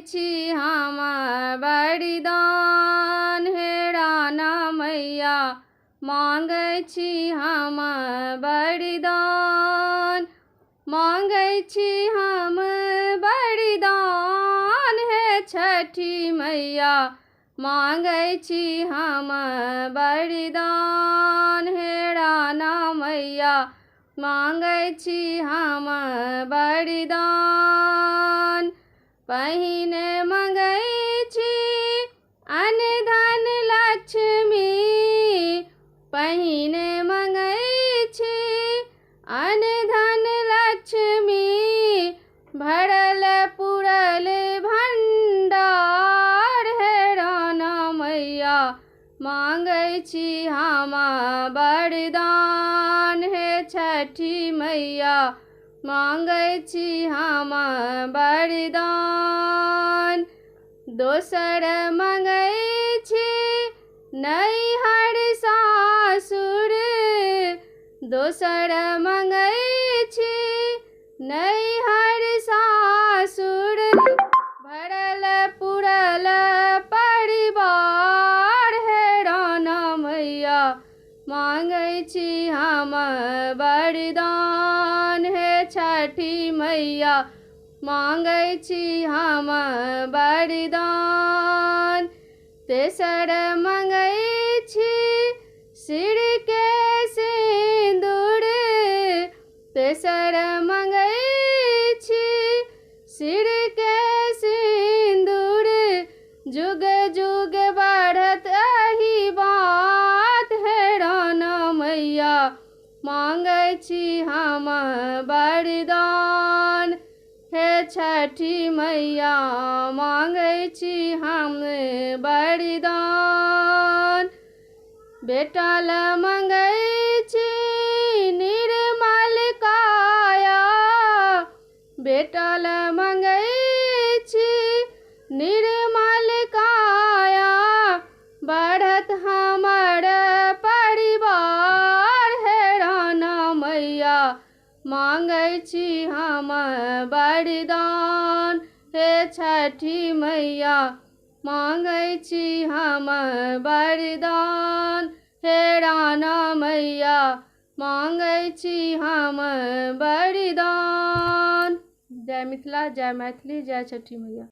छी हम वरदान, हे राना मैया मांगै छी हम वरदान। मांगै छी हम वरदान, हे छठी मैया मांगै छी हम वरदान, हे राना मैया मांगै छी हम वरदान। पहिने मंगै छी अन्न धन लक्ष्मी, पहिने मंगै छी अन्न धन लक्ष्मी, भरल पुरल भंडार, हे राना मैया मांगै छी हम वरदान, हे छठी मैया मांगै छी हम वरदान। दोसर मंगै छी नैहर सासुर, दोसर मंगै छी नैहर सासुर, भरल पुरल परिवार, हे राना मैया मांगै छी हम वरदान, हे छठी मैया मांगै छी हम वरदान। तेसर मंगै छी सिर के सिंदूर, तेसर मंगै छी सिर के सिंदूर, जुग जुग बढ़त एही बात, हे राना मैया मांगै छी हम वरदान, हे छठी मैया मांगै छी हम वरदान। बेटा ल मंगै छी निर्मल काया, बेटा ल मंगै छी निर्मल काया, बढ़त हमर परिवार, हे राना मैया मांगै छी हम वरदान, हे छठी मैया मांगै छी हम वरदान, हे राना मैया मांगै छी हम वरदान। जय मिथिला, जय मैथिली, जय छठी मैया।